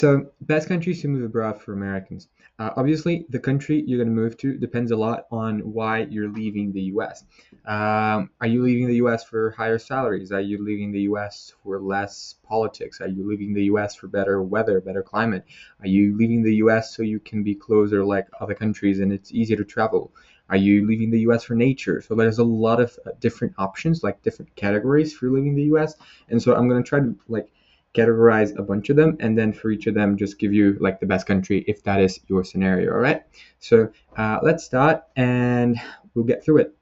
So, best countries to move abroad for Americans. Obviously, the country you're going to move to depends a lot on why you're leaving the US. Are you leaving the US for higher salaries? Are you leaving the US for less politics? Are you leaving the US for better weather, better climate? Are you leaving the US so you can be closer like other countries and it's easier to travel? Are you leaving the US for nature? So there's a lot of different options, like different categories for leaving the US. And so I'm going to try to like categorize a bunch of them and then for each of them just give you like the best country if that is your scenario. All right, so let's start and we'll get through it.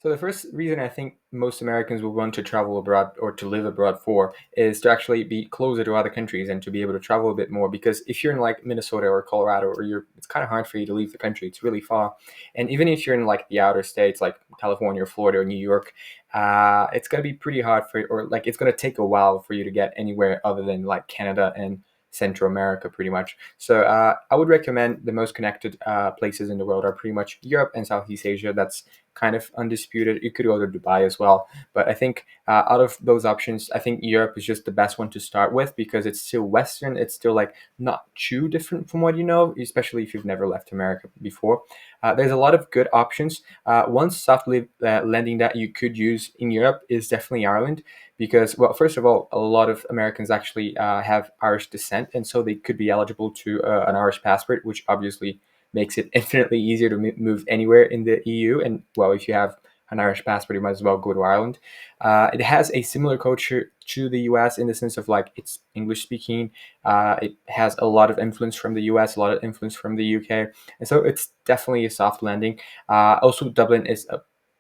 So the first reason I think most Americans will want to travel abroad or to live abroad for is to actually be closer to other countries and to be able to travel a bit more. Because if you're in like Minnesota or Colorado, or it's kind of hard for you to leave the country. It's really far. And even if you're in like the outer states, like California or Florida or New York, it's gonna be pretty hard for, or like it's gonna take a while for you to get anywhere other than like Canada and Central America, pretty much. So I would recommend the most connected places in the world are pretty much Europe and Southeast Asia. That's kind of undisputed. You could go to Dubai as well, but I think out of those options, I think Europe is just the best one to start with because it's still Western. It's still like not too different from what you know, especially if you've never left America before. There's a lot of good options. One soft landing that you could use in Europe is definitely Ireland because, well, first of all, a lot of Americans actually have Irish descent, and so they could be eligible to an Irish passport, which obviously makes it infinitely easier to move anywhere in the EU. And well, if you have an Irish passport, you might as well go to Ireland. It has a similar culture to the US in the sense of like it's English speaking. It has a lot of influence from the US, a lot of influence from the UK, and so it's definitely a soft landing. Also, Dublin is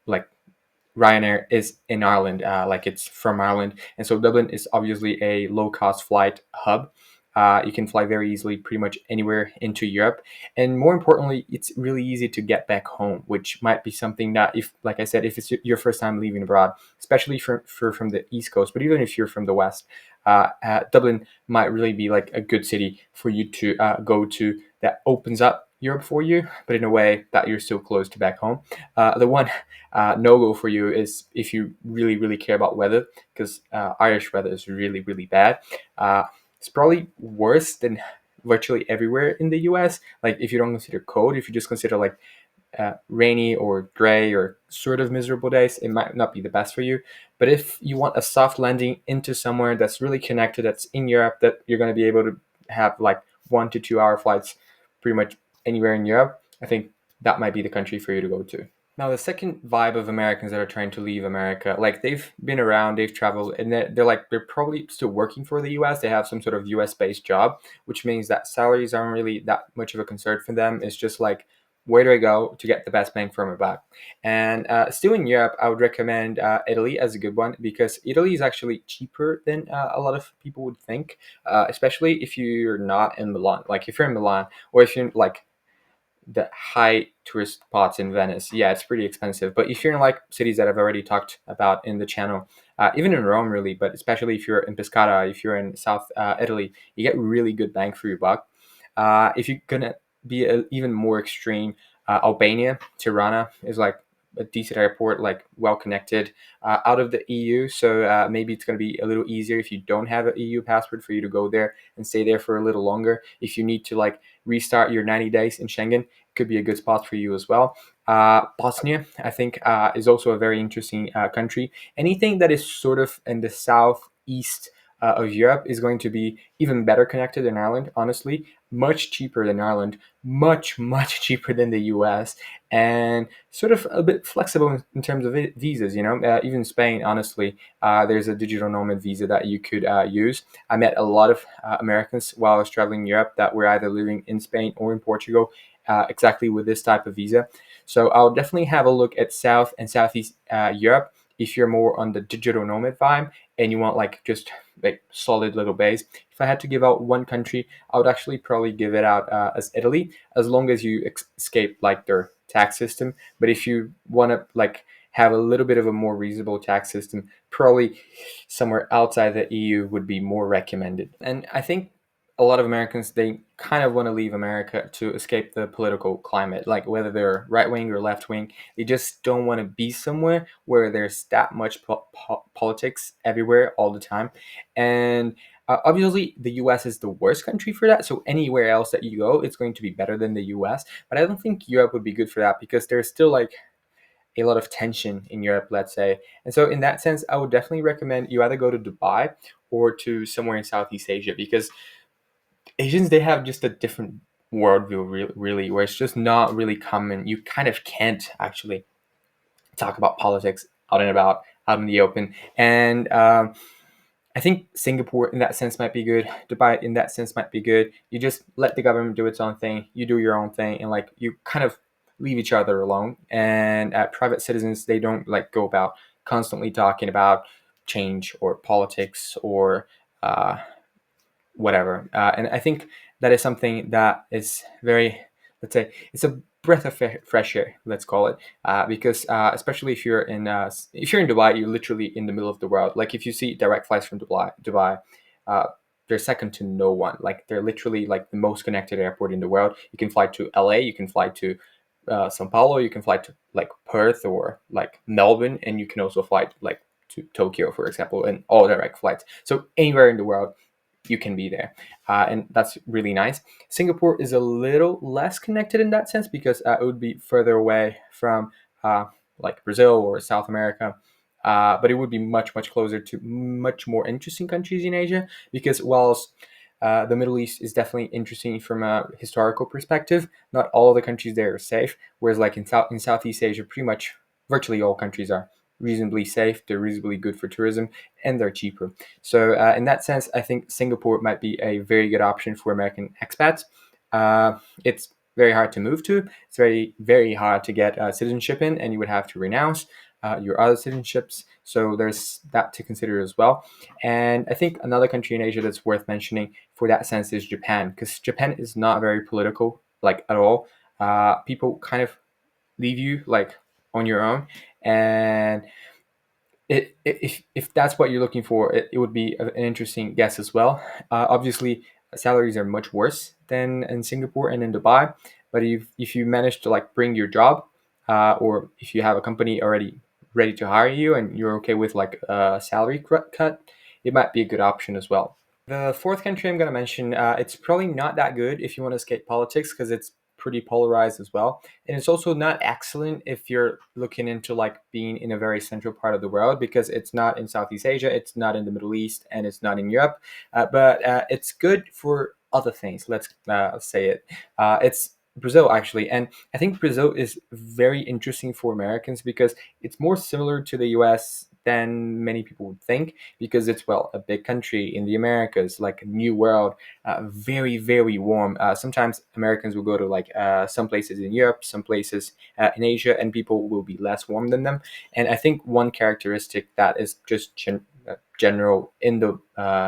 like Ryanair is in Ireland, like it's from Ireland, and so Dublin is obviously a low cost flight hub. You can fly very easily, pretty much anywhere into Europe, and more importantly, it's really easy to get back home, which might be something that, if, like I said, if it's your first time leaving abroad, especially from the East Coast, but even if you're from the West, Dublin might really be like a good city for you to go to that opens up Europe for you, but in a way that you're still close to back home. The one no go for you is if you really, really care about weather, because Irish weather is really, really bad. It's probably worse than virtually everywhere in the US. Like, if you don't consider cold, if you just consider like rainy or gray or sort of miserable days, it might not be the best for you. But if you want a soft landing into somewhere that's really connected, that's in Europe, that you're going to be able to have like 1 to 2 hour flights pretty much anywhere in Europe, I think that might be the country for you to go to. Now, the second vibe of Americans that are trying to leave America, like they've been around, they've traveled, and they're probably still working for the US. They have some sort of US based job, which means that salaries aren't really that much of a concern for them. It's just like, where do I go to get the best bang for my buck? And still in Europe, I would recommend Italy as a good one because Italy is actually cheaper than a lot of people would think, especially if you're not in Milan. Like if you're in Milan, or if you're like the high tourist spots in Venice, yeah, it's pretty expensive. But if you're in like cities that I've already talked about in the channel, even in Rome, really, but especially if you're in Pescara, if you're in South Italy, you get really good bang for your buck. If you're gonna be even more extreme, Albania, Tirana is like a decent airport, like well connected out of the EU. So maybe it's going to be a little easier if you don't have an EU passport for you to go there and stay there for a little longer. If you need to like restart your 90 days in Schengen, it could be a good spot for you as well. Bosnia, I think, is also a very interesting country. Anything that is sort of in the southeast of Europe is going to be even better connected than Ireland, honestly. Much cheaper than Ireland, much, much cheaper than the US, and sort of a bit flexible in terms of visas, you know. Even Spain, honestly, there's a digital nomad visa that you could use. I met a lot of Americans while I was traveling Europe that were either living in Spain or in Portugal, exactly with this type of visa. So I'll definitely have a look at South and Southeast Europe if you're more on the digital nomad vibe and you want like just like solid little base. If I had to give out one country, I would actually probably give it out as Italy, as long as you escape like their tax system. But if you want to like have a little bit of a more reasonable tax system, probably somewhere outside the EU would be more recommended. And I think a lot of Americans, they kind of want to leave America to escape the political climate, like whether they're right wing or left wing. They just don't want to be somewhere where there's that much politics everywhere all the time. And Obviously, the US is the worst country for that. So anywhere else that you go, it's going to be better than the US. But I don't think Europe would be good for that because there's still like a lot of tension in Europe, let's say. And so, in that sense, I would definitely recommend you either go to Dubai or to somewhere in Southeast Asia because Asians, they have just a different worldview, really, where it's just not really common. You kind of can't actually talk about politics out and about, out in the open. And I think Singapore in that sense might be good. Dubai in that sense might be good. You just let the government do its own thing. You do your own thing, and like you kind of leave each other alone. And private citizens, they don't like go about constantly talking about change or politics or uh, whatever. And I think that is something that is very, let's say, it's a breath of fresh air, let's call it, because especially if you're in Dubai, you're literally in the middle of the world. Like if you see direct flights from Dubai, uh, they're second to no one. Like they're literally like the most connected airport in the world. You can fly to LA, you can fly to Sao Paulo, you can fly to like Perth or like Melbourne, and you can also fly like to Tokyo, for example, and all direct flights. So anywhere in the world you can be there. And that's really nice. Singapore is a little less connected in that sense because it would be further away from uh, like Brazil or South America. But it would be much, much closer to much more interesting countries in Asia because whilst the Middle East is definitely interesting from a historical perspective. Not all of the countries there are safe, whereas like in Southeast Asia, pretty much virtually all countries are reasonably safe. They're reasonably good for tourism, and they're cheaper. So in that sense, I think Singapore might be a very good option for American expats. It's very hard to move to. It's very, very hard to get citizenship in, and you would have to renounce your other citizenships. So there's that to consider as well. And I think another country in Asia that's worth mentioning for that sense is Japan, because Japan is not very political, like at all. People kind of leave you like on your own, and if that's what you're looking for, it would be an interesting guess as well. Obviously, salaries are much worse than in Singapore and in Dubai, but if you manage to like bring your job, or if you have a company already ready to hire you and you're okay with like a salary cut, it might be a good option as well. The fourth country I'm going to mention, it's probably not that good if you want to escape politics because it's pretty polarized as well. And it's also not excellent if you're looking into like being in a very central part of the world because it's not in Southeast Asia, it's not in the Middle East, and it's not in Europe. But it's good for other things. Let's say it. It's Brazil actually, and I think Brazil is very interesting for Americans because it's more similar to the US than many people would think because it's well a big country in the Americas, like a new world, very very warm. Sometimes Americans will go to like some places in Europe, some places in Asia, and people will be less warm than them. And I think one characteristic that is just general in the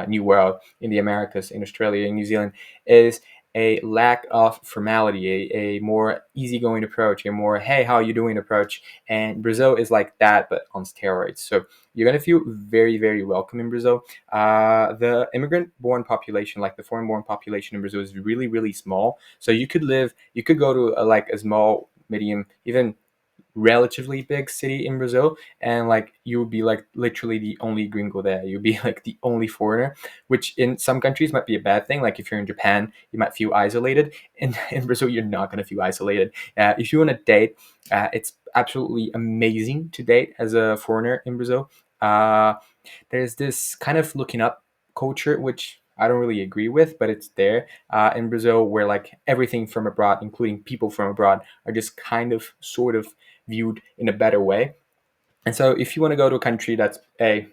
new world, in the Americas, in Australia, in New Zealand, is a lack of formality, a more easygoing approach, a more "Hey, how you doing?" approach. And Brazil is like that, but on steroids. So you're gonna feel very, very welcome in Brazil. The immigrant-born population, like the foreign-born population in Brazil, is really, really small. So you could go to like a small, medium, even relatively big city in Brazil, and like you would be like literally the only gringo there. You'd be like the only foreigner, which in some countries might be a bad thing. Like if you're in Japan, you might feel isolated. In Brazil, you're not gonna feel isolated. If you want to date, it's absolutely amazing to date as a foreigner in Brazil. Uh, there's this kind of looking up culture, which I don't really agree with, but it's there in Brazil, where like everything from abroad, including people from abroad, are just kind of sort of viewed in a better way. And so, if you want to go to a country that's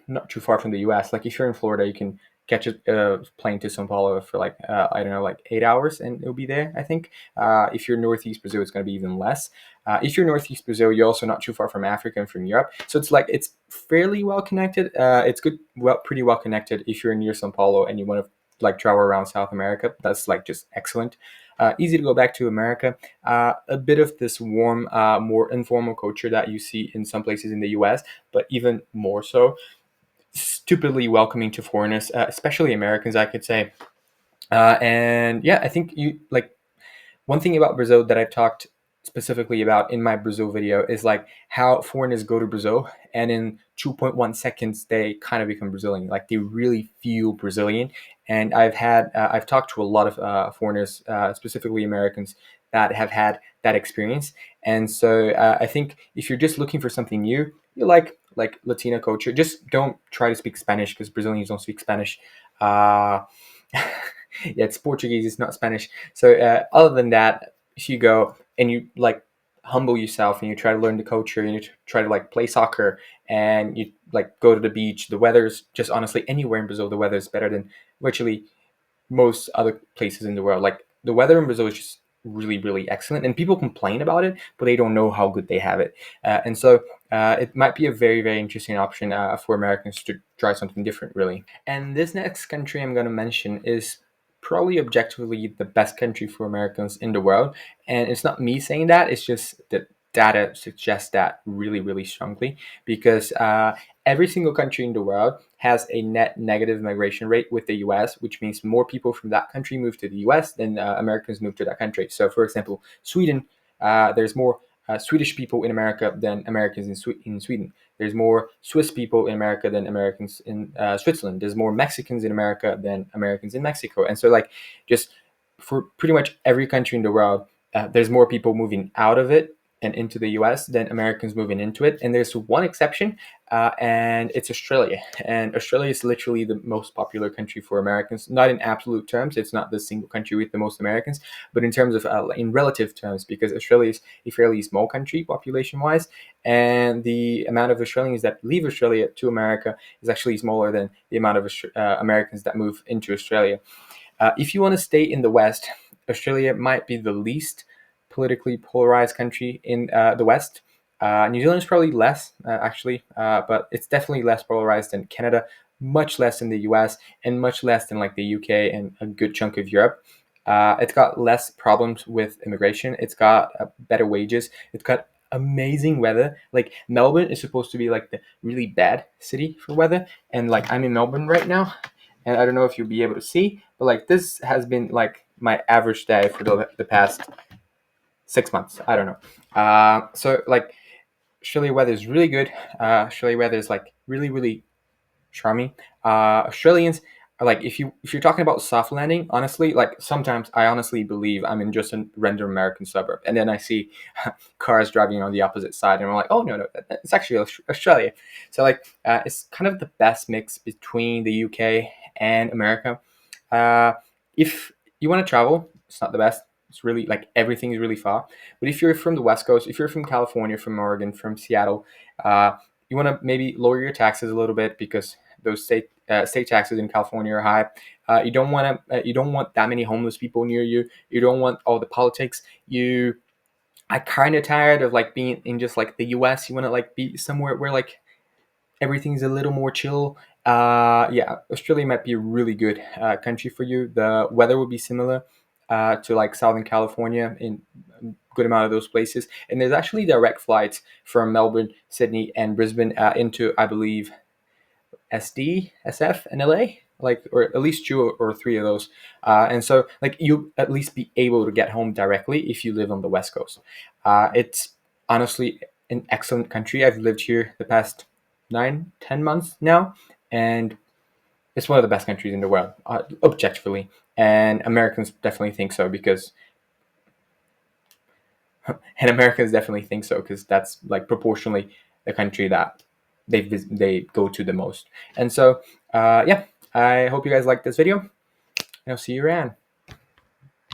not too far from the U.S., like if you're in Florida, you can catch a plane to São Paulo for like I don't know, like 8 hours, and it'll be there. I think. If you're Northeast Brazil, it's going to be even less. If you're Northeast Brazil, you're also not too far from Africa and from Europe, so it's like it's fairly well connected. It's good, pretty well connected. If you're near São Paulo and you want to like travel around South America, that's like just excellent. Easy to go back to America. A bit of this warm, more informal culture that you see in some places in the US, but even more so, stupidly welcoming to foreigners, especially Americans, I could say. And yeah, I think you like one thing about Brazil that I talked specifically about in my Brazil video is like how foreigners go to Brazil and in 2.1 seconds they kind of become Brazilian. Like they really feel Brazilian, And I've talked to a lot of foreigners, specifically Americans, that have had that experience. And so I think if you're just looking for something new, you like Latina culture, just don't try to speak Spanish because Brazilians don't speak Spanish. Uh, yeah, it's Portuguese, it's not Spanish. So other than that, if you go and you like humble yourself and you try to learn the culture and you try to like play soccer and you like go to the beach, the weather's just honestly anywhere in Brazil, the weather is better than virtually most other places in the world. Like the weather in Brazil is just really, really excellent, and people complain about it, but they don't know how good they have it. And so it might be a very, very interesting option for Americans to try something different, really. And this next country I'm going to mention is probably objectively the best country for Americans in the world. And it's not me saying that, it's just the data suggests that really, really strongly because every single country in the world has a net negative migration rate with the US, which means more people from that country move to the US than Americans move to that country. So, for example, Sweden, there's more Swedish people in America than Americans in Sweden. There's more Swiss people in America than Americans in Switzerland. There's more Mexicans in America than Americans in Mexico. And so, like, just for pretty much every country in the world, there's more people moving out of it and into the US than Americans moving into it. And there's one exception, and it's Australia. And Australia is literally the most popular country for Americans, not in absolute terms. It's not the single country with the most Americans, but in terms of in relative terms, because Australia is a fairly small country population wise, and the amount of Australians that leave Australia to America is actually smaller than the amount of Americans that move into Australia. If you want to stay in the West, Australia might be the least politically polarized country in the West. New Zealand is probably less, actually, but it's definitely less polarized than Canada, much less than the US, and much less than like the UK and a good chunk of Europe. It's got less problems with immigration. It's got better wages. It's got amazing weather. Like Melbourne is supposed to be like the really bad city for weather, and like I'm in Melbourne right now, and I don't know if you'll be able to see, but like this has been like my average day for the past 6 months. I don't know. So like Australia weather is really good. Australia weather is like really, really charming. Australians are like if you're talking about soft landing, honestly, like sometimes I honestly believe I'm in just a random American suburb, and then I see cars driving on the opposite side, and I'm like, oh no, it's actually Australia. So like it's kind of the best mix between the UK and America. Uh, if you want to travel, it's not the best. It's really like everything is really far. But if you're from the West Coast, if you're from California, from Oregon, from Seattle, you want to maybe lower your taxes a little bit because those state taxes in California are high. You don't want that many homeless people near you. You don't want all the politics. You I kind of tired of like being in just like the U.S. You want to like be somewhere where like everything's a little more chill. Yeah, Australia might be a really good country for you. The weather will be similar to like Southern California in a good amount of those places. And there's actually direct flights from Melbourne, Sydney, and Brisbane into, I believe, SD, SF, and LA, like, or at least two or three of those. And so, like, you at least be able to get home directly if you live on the West Coast. It's honestly an excellent country. I've lived here the past 9, 10 months now, and it's one of the best countries in the world, objectively. And Americans definitely think so because, and Americans definitely think so because that's like proportionally the country that they go to the most. And so, yeah, I hope you guys like this video, and I'll see you around.